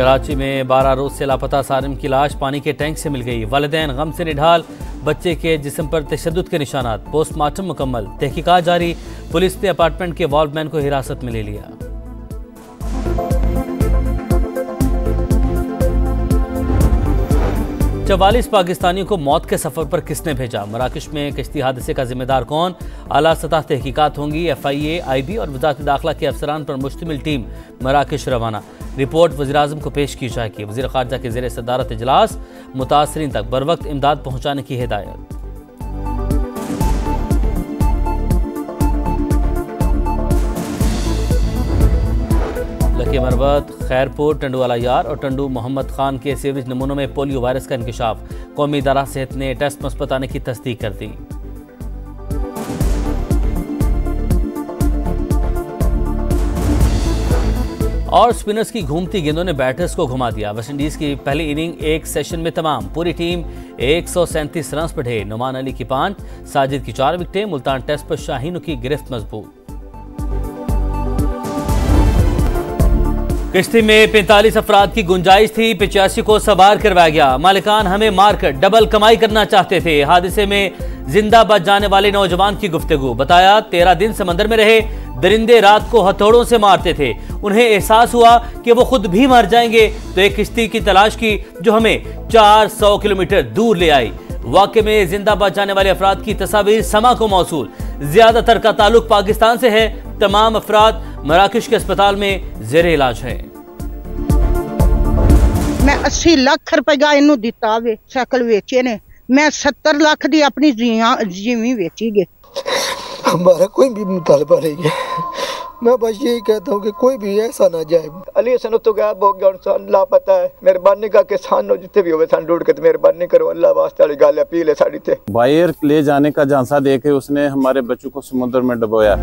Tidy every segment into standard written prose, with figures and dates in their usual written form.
कराची में 12 रोज से लापता सारिम की लाश पानी के टैंक से मिल गई। वालिदैन गम से निढाल, बच्चे के जिस्म पर तशद्दुद के निशानात। पोस्टमार्टम मुकम्मल, तहकीकात जारी। पुलिस ने अपार्टमेंट के वॉल्वमैन को हिरासत में ले लिया। चवालीस पाकिस्तानियों को मौत के सफर पर किसने भेजा? मराकश में कश्ती हादसे का जिम्मेदार कौन? आला सतह तहकीकात होंगी। FIA, IB और वज़ारत दाखिला के अफसरान पर मुश्तमिल टीम मराकश रवाना। रिपोर्ट वज़ीर-ए-आज़म को पेश की जाएगी। वज़ीर ख़ारजा के ज़ेर सदारत इजलास। मुतासरीन तक बर वक्त इमदाद पहुँचाने की हिदायत। लकी मरवत, खैरपुर, टंडूवाला यार और टंडू मोहम्मद खान के सीवरेज नमूनों में पोलियो वायरस का इंकशाफ। कौमी इदारा सेहत ने टेस्ट मुस्बत आने की तस्दीक कर दी। और स्पिनर्स की घूमती गेंदों ने बैटर्स को घुमा दिया। वेस्टइंडीज की पहली इनिंग एक सेशन में तमाम। पूरी टीम 137 रन पर ढे। नुमान अली की 5, साजिद की 4 विकेटें। मुल्तान टेस्ट पर शाहीनों की गिरफ्त मजबूत। किश्ती में 45 अफराद की गुंजाइश थी, 85 को सवार करवाया गया। मालिकान हमें मारकर डबल कमाई करना चाहते थे। हादसे में जिंदा बच जाने वाले नौजवान की गुफ्तगू। बताया 13 दिन समंदर में रहे, दरिंदे रात को हथौड़ों से मारते थे। उन्हें एहसास हुआ कि वो खुद भी मर जाएंगे तो एक किश्ती की तलाश की जो हमें 400 किलोमीटर दूर ले आई। वाकई में जिंदा बच जाने वाले अफराद की तस्वीर समा को मौसूल। ज्यादातर का ताल्लुक पाकिस्तान से है। तमाम अफराद मराकश के अस्पताल में जेरे इलाज है। मैं 80 लाख रुपया इनू दिता वे, साइकिल वेचे ने। मैं 70 लाख दी अपनी जीवी बेची गए। हमारा कोई भी मुतालबा नहीं है। मैं बस यही कहता हूँ कि कोई भी ऐसा ना जाए। अली हसन तो गायब हो गया, लापता है। मेहरबानी का किसान जितने भी हो सन ढूंढ के मेहरबानी करो। अल्लाह वास्ते वाली गल अपील है साड़ी थे। बाहर ले जाने का झांसा देके उसने हमारे बच्चों को समुद्र में डुबोया।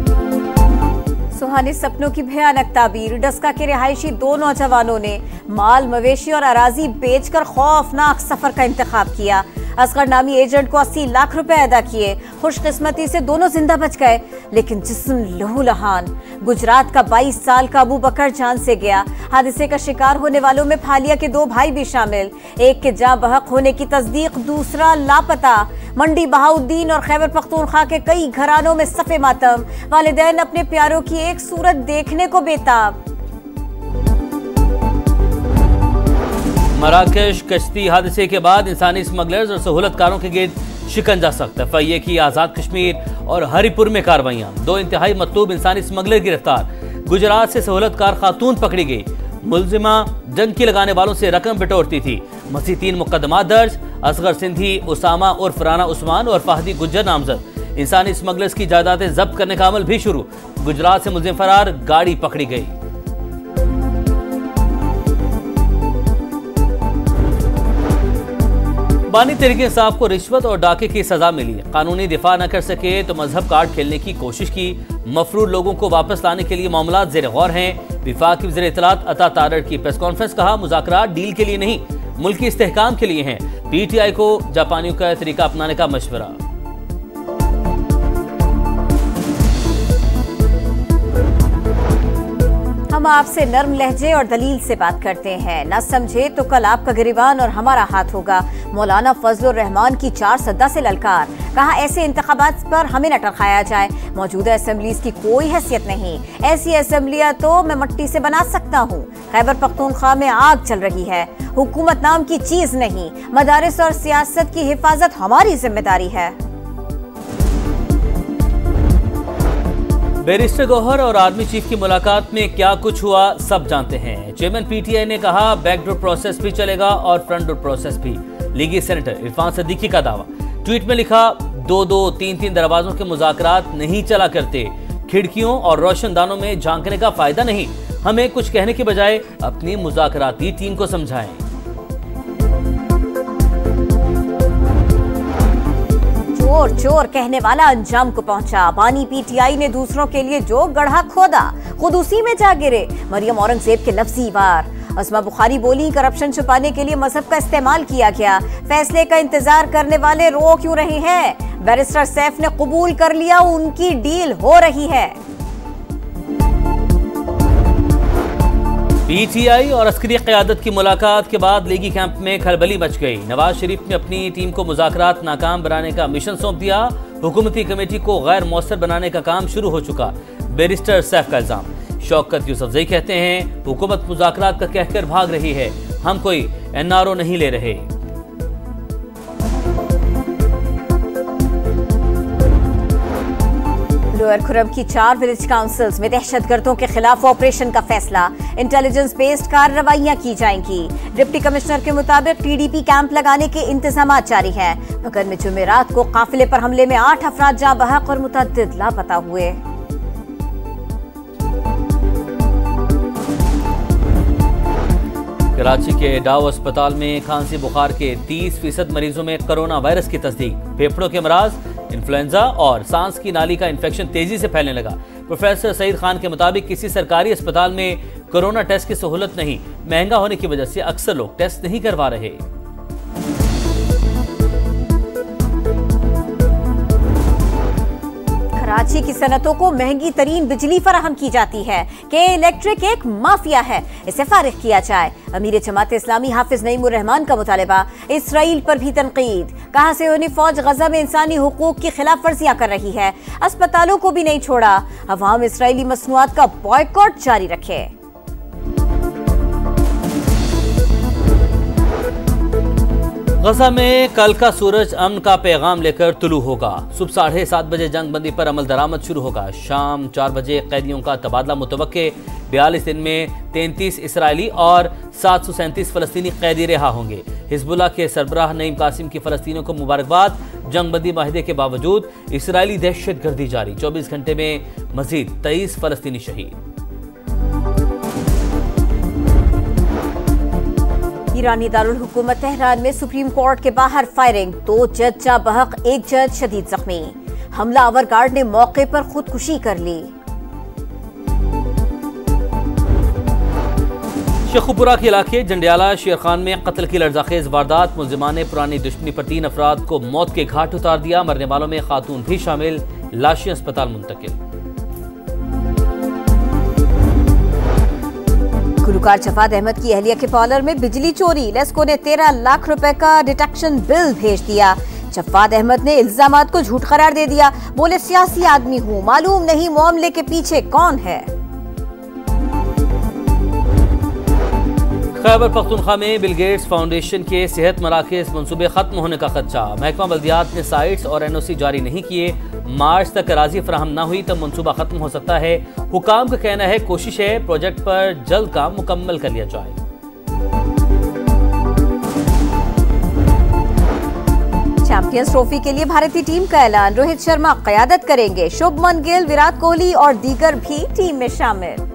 सुहाने सपनों की भयानक ताबीर। डस्का के रिहायशी 2 नौजवानों ने माल, मवेशी और अराजी बेचकर खौफनाक सफर का इंतखाब किया। असगर नामी एजेंट को 80 लाख रुपए अदा किए। खुशकिस्मती से दोनों जिंदा बच गए, लेकिन जिस्म लहूलुहान। गुजरात का 22 साल का अबू बकर जान से गया। हादसे का शिकार होने वालों में फालिया के 2 भाई भी शामिल। एक के जाँ बहक होने की तस्दीक, दूसरा लापता। मंडी, बहाउद्दीन और खैबर पख्तूनख्वा के कई घरानों में सफ़े मातम। वालिदैन अपने प्यारों की एक सूरत देखने को बेताब। मराकश कश्ती हादसे के बाद इंसानी स्मगलर्स और सहूलतकारों के गिर्द शिकंजा सख्त। FIA की आज़ाद कश्मीर और हरिपुर में कार्रवाइयाँ। 2 इंतहाई मतलूब इंसानी स्मगलर गिरफ्तार। गुजरात से सहूलतकार खातून पकड़ी गई। मुलजिमा डंकी लगाने वालों से रकम बटोरती थी। मज़ीद 3 मुकदमा दर्ज। असगर सिंधी, उसामा उर्फ राना उस्मान और फाहदी गुज्जर नामजद। इंसानी स्मगलर्स की जायदादें जब्त करने का अमल भी शुरू। गुजरात से मुलजिम फरार, गाड़ी पकड़ी गई। बानी तहरीक इंसाफ को रिश्वत और डाके की सजा मिली। कानूनी दिफा न कर सके तो मजहब कार्ड खेलने की कोशिश की। मफरूर लोगों को वापस लाने के लिए मामला ज़ेर गौर हैं। विफाक वज़ीर इत्तलात अता तारड़ की प्रेस कॉन्फ्रेंस। कहा मुज़ाकरात डील के लिए नहीं, मुल्की इस्तेहकाम के लिए हैं। PTI को जापानियों का तरीका अपनाने का मशवरा। हम आपसे नर्म लहजे और दलील से बात करते हैं। न समझे तो कल आपका गिरबान और हमारा हाथ होगा। मौलाना फजलुर रहमान की 4 सद्दा से ललकार। कहा ऐसे इंतखाबात पर हमें न टरखाया जाए। मौजूदा असेंबलीज की कोई हैसियत नहीं। ऐसी असेंबलियां तो मैं मट्टी से बना सकता हूँ। खैबर पख्तूनख्वा में आग चल रही है। हुकूमत नाम की चीज नहीं। मदारिस और सियासत की हिफाजत हमारी जिम्मेदारी है। बैरिस्टर गौहर और आर्मी चीफ की मुलाकात में क्या कुछ हुआ सब जानते हैं। चेयरमैन PTI ने कहा बैकडोर प्रोसेस भी चलेगा और फ्रंट डोर प्रोसेस भी। लीगी सेनेटर इरफान सदीकी का दावा। ट्वीट में लिखा 2-2, 3-3 दरवाजों के मुज़ाकरात नहीं चला करते। खिड़कियों और रोशनदानों में झांकने का फायदा नहीं। हमें कुछ कहने के बजाय अपनी मुज़ाकराती टीम को समझाएं। चोर चोर कहने वाला अंजाम को पहुंचा। बानी PTI ने दूसरों के लिए जो गड्ढा खोदा खुद उसी में जा गिरे। मरियम औरंगजेब के लफ्जी वार। अस्मा बुखारी बोली करप्शन छुपाने के लिए मजहब का इस्तेमाल किया गया। फैसले का इंतजार करने वाले रो क्यों रहे हैं? बैरिस्टर सैफ ने कबूल कर लिया, उनकी डील हो रही है। पीटीआई और अस्करी क़यादत की मुलाकात के बाद लीगी कैंप में खलबली मच गई। नवाज शरीफ ने अपनी टीम को मुज़ाकरात नाकाम बनाने का मिशन सौंप दिया। हुकूमती कमेटी को गैर मौसर बनाने का काम शुरू हो चुका। बैरिस्टर सैफ का इल्जाम। शौकत यूसुफजई कहते हैं हुकूमत मुज़ाकरात का कहकर भाग रही है, हम कोई एनआरओ नहीं ले रहे। लोअर खुरम की 4 विलेज काउंसिल्स में दहशतगर्दों के खिलाफ ऑपरेशन का फैसला। इंटेलिजेंस बेस्ड कार्रवाइयां की जाएंगी। डिप्टी कमिश्नर के मुताबिक टीडीपी कैंप लगाने के इंतजाम जारी हैं, मगर में जुमेरात को काफिले पर हमले में 8 अफराद जाँ बहक और मुतअद्दिद लापता हुए। कराची के डाव अस्पताल में खांसी बुखार के 30% मरीजों में कोरोना वायरस की तस्दीक। फेफड़ों के अमराज, इन्फ्लुएंजा और सांस की नाली का इन्फेक्शन तेजी से फैलने लगा। प्रोफेसर सईद खान के मुताबिक किसी सरकारी अस्पताल में कोरोना टेस्ट की सहूलत नहीं, महंगा होने की वजह से अक्सर लोग टेस्ट नहीं करवा रहे। कराची की सनतों को महंगी तरीन बिजली फराहम की जाती है कि इलेक्ट्रिक एक माफिया है, इसे फारिग किया जाए। अमीर जमात इस्लामी हाफिज नईमुर रहमान का मुतालबा। इसराइल पर भी तनकीद। कहा से उन्हें फौज गजा में इंसानी हुकूक की खिलाफ वर्जियां कर रही है, अस्पतालों को भी नहीं छोड़ा। अवाम इसराइली मसनूआत का बॉयकॉट जारी रखे। गजा में कल का सूरज अमन का पैगाम लेकर तुलू होगा। सुबह 7:30 बजे जंग बंदी पर अमल दरामद शुरू होगा। शाम 4 बजे कैदियों का तबादला मुतवक्के। 42 दिन में 33 इसराइली और 737 फलस्तीनी कैदी रिहा होंगे। हिजबुल्लाह के सरबराह नईम कासिम की फलस्तीनियों को मुबारकबाद। जंग बंदी माहिदे के बावजूद इसराइली दहशतगर्दी जारी। 24 घंटे में मजीद 23 फलस्तीनी शहीद। ईरानी दारुल हुकूमत तेहरान में सुप्रीम कोर्ट के बाहर फायरिंग। 2 जज जाँ बहक, 1 जज शदीद जख्मी। हमलावर गार्ड ने मौके पर खुदकुशी कर ली। शेखुपुरा के इलाके जंडियाला शेरखान में कत्ल की लर्जाखेज वारदात। मुलजिमान ने पुरानी दुश्मनी पर 3 अफराद को मौत के घाट उतार दिया। मरने वालों में खातून भी शामिल। लाशें अस्पताल मुंतकिल। गुलकार जवाद अहमद की अहलिया के पार्लर में बिजली चोरी। लेस्को ने 13 लाख रुपए का डिटेक्शन बिल भेज दिया। जवाद अहमद ने इल्जामात को झूठ करार दे दिया। बोले सियासी आदमी हूं, मालूम नहीं मामले के पीछे कौन है। खैबर पख्तूनख्वा में बिल गेट्स फाउंडेशन के सेहत मराकज़ मंसूबे खत्म होने का खदशा। महकमा बल्दियात ने साइट्स और एनओसी जारी नहीं किए। मार्च तक अराजी फराहम न हुई तो मंसूबा खत्म हो सकता है। हुकाम का कहना है कोशिश है प्रोजेक्ट पर जल्द काम मुकम्मल कर लिया जाए। चैंपियंस ट्रॉफी के लिए भारतीय टीम का ऐलान। रोहित शर्मा क़यादत करेंगे। शुभमन गिल, विराट कोहली और दीगर भी टीम में शामिल।